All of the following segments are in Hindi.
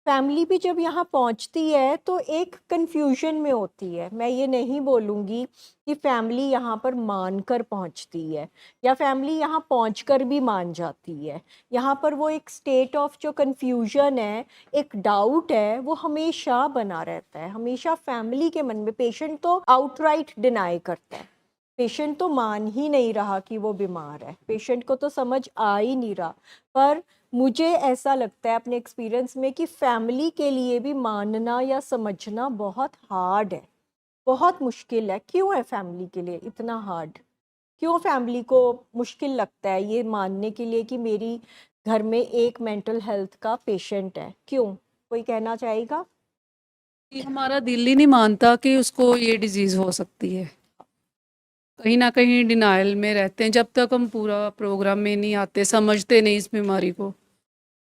फैमिली भी जब यहाँ पहुँचती है तो एक कन्फ्यूजन में होती है। मैं ये नहीं बोलूँगी कि फैमिली यहाँ पर मानकर पहुँचती है या फैमिली यहाँ पहुँचकर भी मान जाती है। यहाँ पर वो एक स्टेट ऑफ जो कन्फ्यूजन है, एक डाउट है, वो हमेशा बना रहता है। हमेशा फैमिली के मन में पेशेंट तो आउटराइट डिनाई करता है। पेशेंट तो मान ही नहीं रहा कि वो बीमार है। पेशेंट को तो समझ आ ही नहीं रहा। पर मुझे ऐसा लगता है अपने एक्सपीरियंस में कि फैमिली के लिए भी मानना या समझना बहुत हार्ड है, बहुत मुश्किल है। क्यों है फैमिली के लिए इतना हार्ड? क्यों फैमिली को मुश्किल लगता है ये मानने के लिए कि मेरी घर में एक मेंटल हेल्थ का पेशेंट है? क्यों? कोई कहना चाहेगा? कि हमारा दिल ही नहीं मानता कि उसको ये डिजीज़ हो सकती है। कहीं न कहीं डिनायल में रहते हैं जब तक हम पूरा प्रोग्राम में नहीं आते, समझते नहीं इस बीमारी को।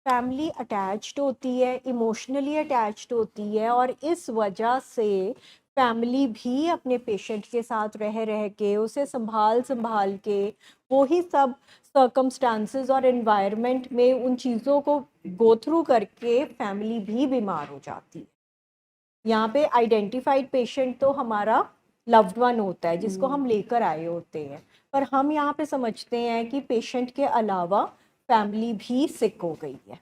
फैमिली अटैच्ड होती है, इमोशनली अटैच्ड होती है और इस वजह से फैमिली भी अपने पेशेंट के साथ रह के उसे संभाल के वही सब सर्कमस्टांसेस और एनवायरनमेंट में उन चीज़ों को गो थ्रू करके फैमिली भी बीमार हो जाती है। यहाँ पे आइडेंटिफाइड पेशेंट तो हमारा लव्ड वन होता है जिसको हम लेकर आए होते हैं, पर हम यहाँ पे समझते हैं कि पेशेंट के अलावा फैमिली भी सिक हो गई है,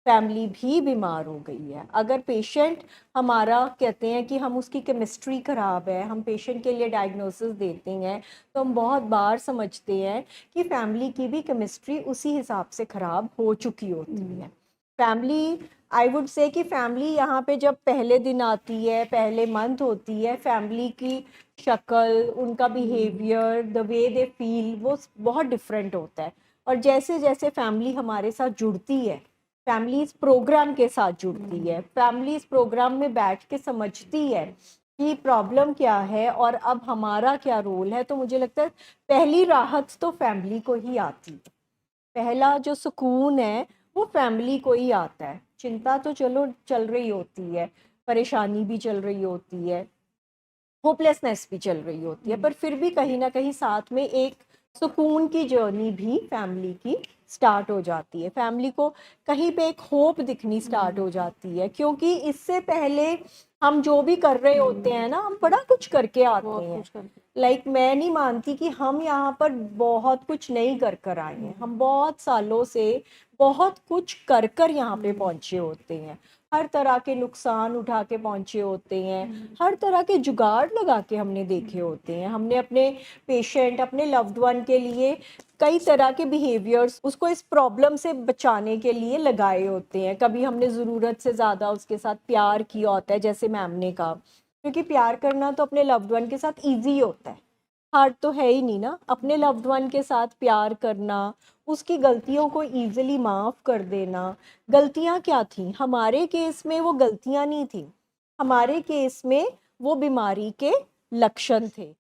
फैमिली भी बीमार हो गई है। अगर पेशेंट हमारा कहते हैं कि हम उसकी केमिस्ट्री ख़राब है, हम पेशेंट के लिए डायग्नोसिस देते हैं, तो हम बहुत बार समझते हैं कि फैमिली की भी केमिस्ट्री उसी हिसाब से ख़राब हो चुकी होती है। फैमिली, आई वुड से कि फैमिली यहाँ पे जब पहले दिन आती है, पहले मंथ होती है, फैमिली की शक्ल, उनका behaviour, the way they feel, वो बहुत डिफरेंट होता है। और जैसे जैसे फैमिली हमारे साथ जुड़ती है, फैमिली इस प्रोग्राम के साथ जुड़ती है, फैमिली इस प्रोग्राम में बैठ के समझती है कि प्रॉब्लम क्या है और अब हमारा क्या रोल है, तो मुझे लगता है पहली राहत तो फैमिली को ही आती है। पहला जो सुकून है वो फैमिली को ही आता है। चिंता तो चलो चल रही होती है, परेशानी भी चल रही होती है, होपलेसनेस भी चल रही होती है, पर फिर भी कहीं ना कहीं साथ में एक सुकून की जर्नी भी फैमिली की स्टार्ट हो जाती है। फैमिली को कहीं पे एक होप दिखनी स्टार्ट हो जाती है, क्योंकि इससे पहले हम जो भी कर रहे होते हैं ना, हम बड़ा कुछ करके आते हैं। लाइक मैं नहीं मानती कि हम यहाँ पर बहुत कुछ नहीं कर कर आए हैं। हम बहुत सालों से बहुत कुछ कर कर यहाँ पे पहुँचे होते हैं, हर तरह के नुकसान उठा के पहुँचे होते हैं, हर तरह के जुगाड़ लगा के हमने देखे होते हैं। हमने अपने पेशेंट, अपने लव्ड वन के लिए कई तरह के बिहेवियर्स उसको इस प्रॉब्लम से बचाने के लिए लगाए होते हैं। कभी हमने ज़रूरत से ज़्यादा उसके साथ प्यार किया होता है, जैसे मैम ने कहा, क्योंकि प्यार करना तो अपने लव्ड वन के साथ ईजी होता है, हार्ड तो है ही नहीं ना। अपने लव्ड वन के साथ प्यार करना, उसकी गलतियों को ईजिली माफ़ कर देना। गलतियाँ क्या थी हमारे केस में? वो गलतियाँ नहीं थी, हमारे केस में वो बीमारी के लक्षण थे।